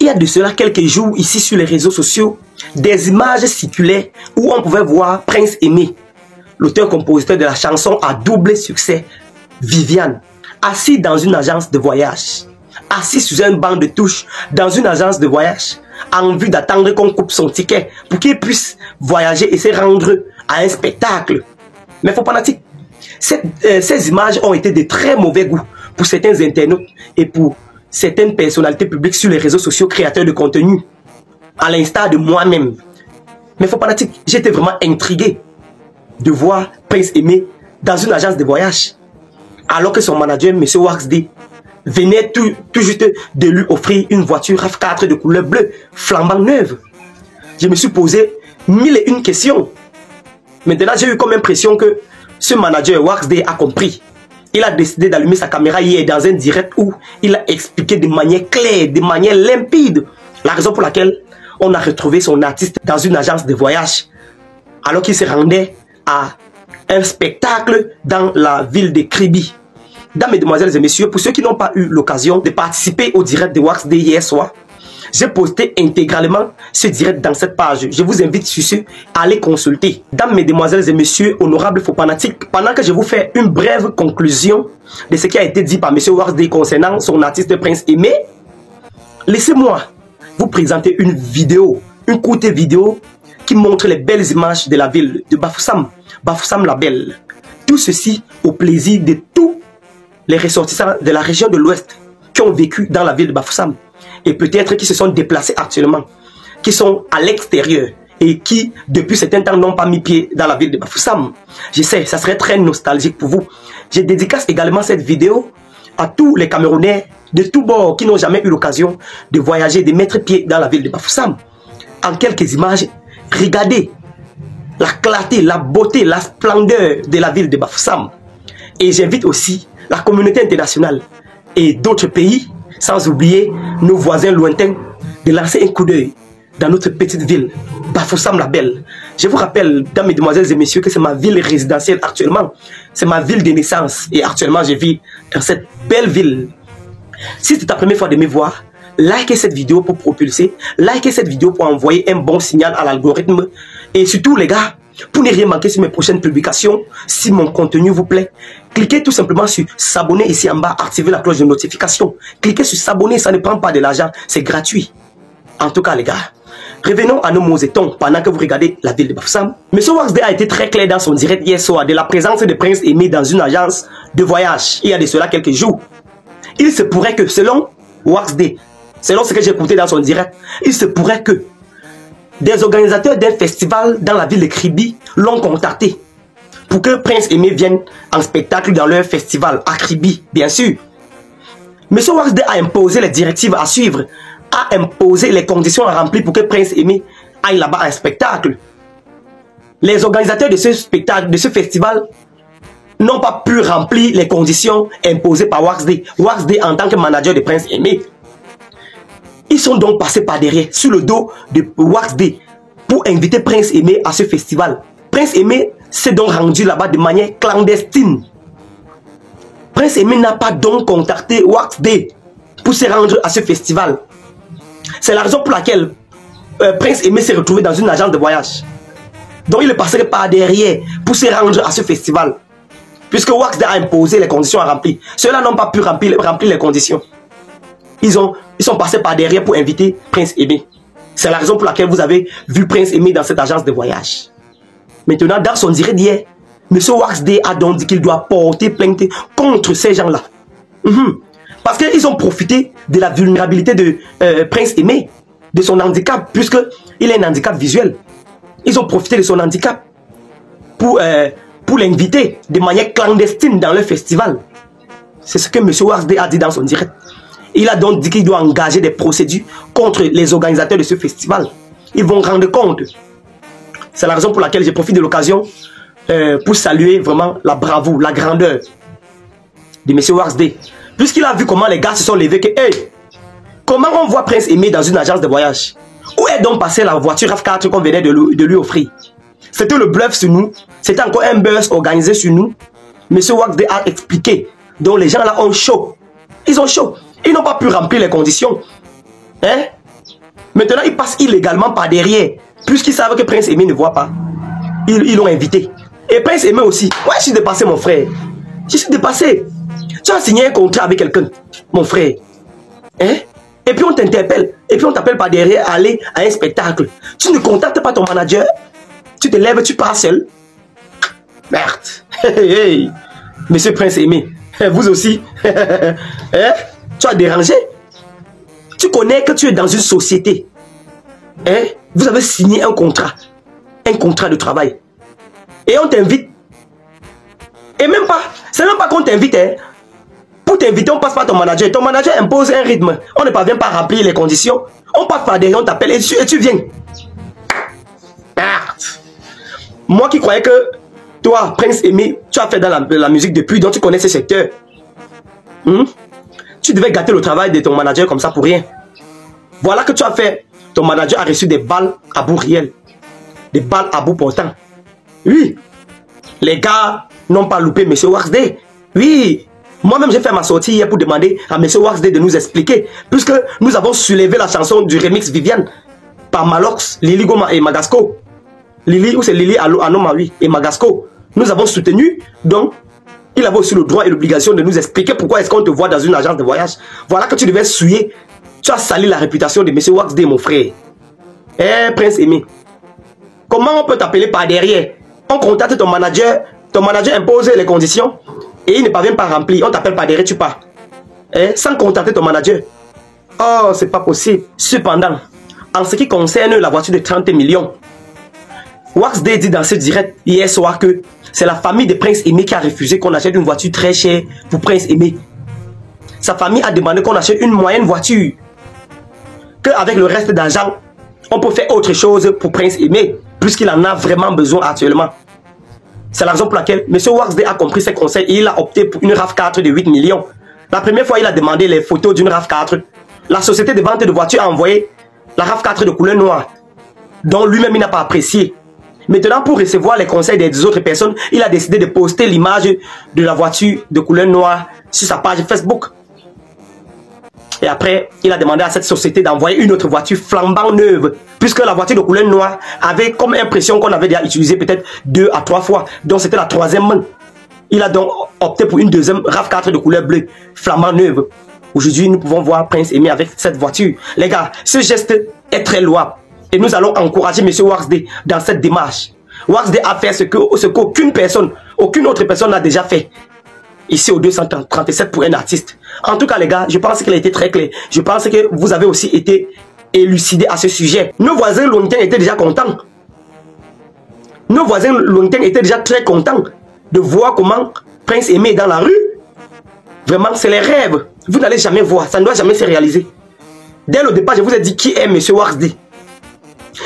Il y a de cela quelques jours ici sur les réseaux sociaux, des images circulaient où on pouvait voir Prince Aimé, l'auteur-compositeur de la chanson à double succès, Viviane, assis dans une agence de voyage, assis sur un banc de touche dans une agence de voyage, en vue d'attendre qu'on coupe son ticket pour qu'il puisse voyager et se rendre à un spectacle. Mais faut pas natique. Ces images ont été de très mauvais goût pour certains internautes et pour certaines personnalités publiques sur les réseaux sociaux, créateurs de contenu, à l'instar de moi-même. Mais faut pas natique, j'étais vraiment intrigué de voir Prince Aimé dans une agence de voyage, alors que son manager, M. Wax D, venait tout juste de lui offrir une voiture RAV4 de couleur bleue, flambant neuve. Je me suis posé 1001 questions. Maintenant, j'ai eu comme impression que ce manager Wax D a compris. Il a décidé d'allumer sa caméra hier dans un direct où il a expliqué de manière claire, de manière limpide, la raison pour laquelle on a retrouvé son artiste dans une agence de voyage, alors qu'il se rendait à un spectacle dans la ville de Kribi. Dames, mesdemoiselles et messieurs, pour ceux qui n'ont pas eu l'occasion de participer au direct de Wax D hier soir, j'ai posté intégralement ce direct dans cette page. Je vous invite sur ce à aller consulter. Dames, mesdemoiselles et messieurs, honorables faux fanatiques, pendant que je vous fais une brève conclusion de ce qui a été dit par M. Wax D concernant son artiste Prince Aimé, laissez-moi vous présenter une vidéo, une courte vidéo qui montre les belles images de la ville de Bafoussam, Bafoussam la Belle. Tout ceci au plaisir de tous les ressortissants de la région de l'Ouest qui ont vécu dans la ville de Bafoussam et peut-être qui se sont déplacés actuellement, qui sont à l'extérieur et qui depuis certain temps n'ont pas mis pied dans la ville de Bafoussam. Je sais, ça serait très nostalgique pour vous. Je dédicace également cette vidéo à tous les Camerounais de tous bords qui n'ont jamais eu l'occasion de voyager, de mettre pied dans la ville de Bafoussam. En quelques images, regardez la clarté, la beauté, la splendeur de la ville de Bafoussam. Et j'invite aussi la communauté internationale et d'autres pays, sans oublier nos voisins lointains, de lancer un coup d'œil dans notre petite ville, Bafoussam la Belle. Je vous rappelle, dames, mesdemoiselles et messieurs, que c'est ma ville résidentielle actuellement. C'est ma ville de naissance et actuellement je vis dans cette belle ville. Si c'est ta première fois de me voir, likez cette vidéo pour propulser, likez cette vidéo pour envoyer un bon signal à l'algorithme. Et surtout les gars, pour ne rien manquer sur mes prochaines publications, si mon contenu vous plaît, cliquez tout simplement sur s'abonner ici en bas, activez la cloche de notification. Cliquez sur s'abonner, ça ne prend pas de l'argent, c'est gratuit. En tout cas les gars, revenons à nos mosetons pendant que vous regardez la ville de Bafoussam. M. Wax D a été très clair dans son direct hier soir de la présence de Prince Aimé dans une agence de voyage. Il y a de cela quelques jours. Il se pourrait que, selon Wax D, selon ce que j'ai écouté dans son direct, il se pourrait que des organisateurs d'un festival dans la ville de Kribi l'ont contacté pour que Prince Aimé vienne en spectacle dans leur festival à Kribi, bien sûr. M. Wax D a imposé les directives à suivre, a imposé les conditions à remplir pour que Prince Aimé aille là-bas à un spectacle. Les organisateurs de ce spectacle, de ce festival, n'ont pas pu remplir les conditions imposées par Wax D. Wax D en tant que manager de Prince Aimé. Ils sont donc passés par derrière, sur le dos de Wax D, pour inviter Prince Aimé à ce festival. Prince Aimé s'est donc rendu là-bas de manière clandestine. Prince Aimé n'a pas donc contacté Wax D pour se rendre à ce festival. C'est la raison pour laquelle Prince Aimé s'est retrouvé dans une agence de voyage. Donc il est passé par derrière pour se rendre à ce festival. Puisque Wax D a imposé les conditions à remplir. Ceux-là n'ont pas pu remplir les conditions. Ils sont passés par derrière pour inviter Prince Aimé. C'est la raison pour laquelle vous avez vu Prince Aimé dans cette agence de voyage. Maintenant, dans son direct d'hier, M. Wax D a donc dit qu'il doit porter plainte contre ces gens-là. Parce qu'ils ont profité de la vulnérabilité de Prince Aimé, de son handicap, puisqu'il a un handicap visuel. Ils ont profité de son handicap pour l'inviter de manière clandestine dans le festival. C'est ce que M. Wax D a dit dans son direct. Il a donc dit qu'il doit engager des procédures contre les organisateurs de ce festival. Ils vont rendre compte. C'est la raison pour laquelle je profite de l'occasion pour saluer vraiment la bravoure, la grandeur de M. Wax D. Puisqu'il a vu comment les gars se sont levés que, hey, comment on voit Prince Aimé dans une agence de voyage? Où est donc passée la voiture RAV4 qu'on venait de lui offrir? C'était le bluff sur nous. C'était encore un buzz organisé sur nous. M. Wax D a expliqué. Donc les gens là ont chaud. Ils ont chaud. Ils n'ont pas pu remplir les conditions. Hein? Maintenant, ils passent illégalement par derrière. Puisqu'ils savent que Prince Aimé ne voit pas. Ils l'ont invité. Et Prince Aimé aussi. Ouais, je suis dépassé, mon frère. Je suis dépassé. Tu as signé un contrat avec quelqu'un, mon frère. Hein? Et puis on t'interpelle. Et puis on t'appelle par derrière à aller à un spectacle. Tu ne contactes pas ton manager. Tu te lèves, tu pars seul. Merde. Hey, hey. Monsieur Prince Aimé, vous aussi. Hein? Tu as dérangé. Tu connais que tu es dans une société. Hein? Vous avez signé un contrat de travail. Et on t'invite. Et même pas, c'est même pas qu'on t'invite. Hein? Pour t'inviter, on passe par ton manager. Ton manager impose un rythme. On ne parvient pas à remplir les conditions. On passe par derrière, on t'appelle et tu viens. Merde. Moi qui croyais que toi, Prince Aimé, tu as fait dans la musique depuis, donc tu connais ce secteur. Tu devais gâter le travail de ton manager comme ça pour rien. Voilà que tu as fait. Ton manager a reçu des balles à bout réel. Des balles à bout portant. Oui. Les gars n'ont pas loupé M. Waxday. Oui. Moi-même, j'ai fait ma sortie hier pour demander à M. Waxday de nous expliquer. Puisque nous avons soulevé la chanson du remix Viviane par Malox, Lily Goma et Magasco. Lily, ou c'est Lily Anoma, oui, et Magasco. Nous avons soutenu, donc il avait aussi le droit et l'obligation de nous expliquer pourquoi est-ce qu'on te voit dans une agence de voyage. Voilà que tu devais souiller. Tu as sali la réputation de M. Waxday, mon frère. Eh, Prince Aimé. Comment on peut t'appeler par derrière? On contacte ton manager impose les conditions et il ne parvient pas à remplir. On t'appelle par derrière, tu pars. Eh, sans contacter ton manager. Oh, c'est pas possible. Cependant, en ce qui concerne la voiture de 30 millions, Waxday dit dans ce direct hier soir que c'est la famille de Prince Aimé qui a refusé qu'on achète une voiture très chère pour Prince Aimé. Sa famille a demandé qu'on achète une moyenne voiture. Qu'avec le reste d'argent, on peut faire autre chose pour Prince Aimé, puisqu'il en a vraiment besoin actuellement. C'est la raison pour laquelle M. Waxday a compris ses conseils et il a opté pour une RAV4 de 8 millions. La première fois, il a demandé les photos d'une RAV4. La société de vente de voitures a envoyé la RAV4 de couleur noire, dont lui-même il n'a pas apprécié. Maintenant, pour recevoir les conseils des autres personnes, il a décidé de poster l'image de la voiture de couleur noire sur sa page Facebook. Et après, il a demandé à cette société d'envoyer une autre voiture flambant neuve, puisque la voiture de couleur noire avait comme impression qu'on avait déjà utilisé peut-être 2 à 3 fois. Donc c'était la troisième main. Il a donc opté pour une deuxième RAV4 de couleur bleue, flambant neuve. Aujourd'hui, nous pouvons voir Prince Aimé avec cette voiture. Les gars, ce geste est très louable. Et nous allons encourager M. Waxday dans cette démarche. Waxday a fait ce qu'aucune personne, aucune autre personne n'a déjà fait. Ici au 237 pour un artiste. En tout cas les gars, je pense qu'il a été très clair. Je pense que vous avez aussi été élucidés à ce sujet. Nos voisins lointains étaient déjà contents. Nos voisins lointains étaient déjà très contents de voir comment Prince Aimé est dans la rue. Vraiment, c'est les rêves. Vous n'allez jamais voir, ça ne doit jamais se réaliser. Dès le départ, je vous ai dit qui est M. Waxday.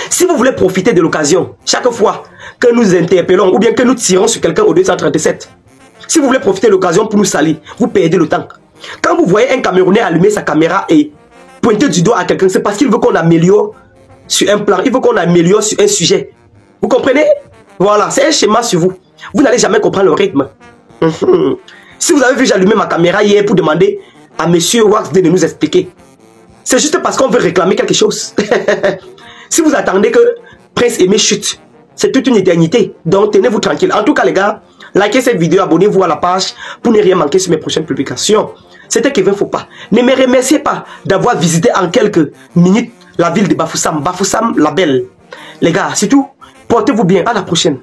Si vous voulez profiter de l'occasion, chaque fois que nous interpellons ou bien que nous tirons sur quelqu'un au 237, si vous voulez profiter de l'occasion pour nous salir, vous perdez le temps. Quand vous voyez un Camerounais allumer sa caméra et pointer du doigt à quelqu'un, c'est parce qu'il veut qu'on améliore sur un plan, il veut qu'on améliore sur un sujet. Vous comprenez? Voilà, c'est un schéma sur vous. Vous n'allez jamais comprendre le rythme. Si vous avez vu, j'allumais ma caméra hier pour demander à M. Waxday de nous expliquer. C'est juste parce qu'on veut réclamer quelque chose. Si vous attendez que Prince Aimé chute, c'est toute une éternité. Donc tenez-vous tranquille. En tout cas les gars, likez cette vidéo, abonnez-vous à la page pour ne rien manquer sur mes prochaines publications. C'était Kevin Fopa. Ne me remerciez pas d'avoir visité en quelques minutes la ville de Bafoussam. Bafoussam la belle. Les gars, c'est tout. Portez-vous bien. À la prochaine.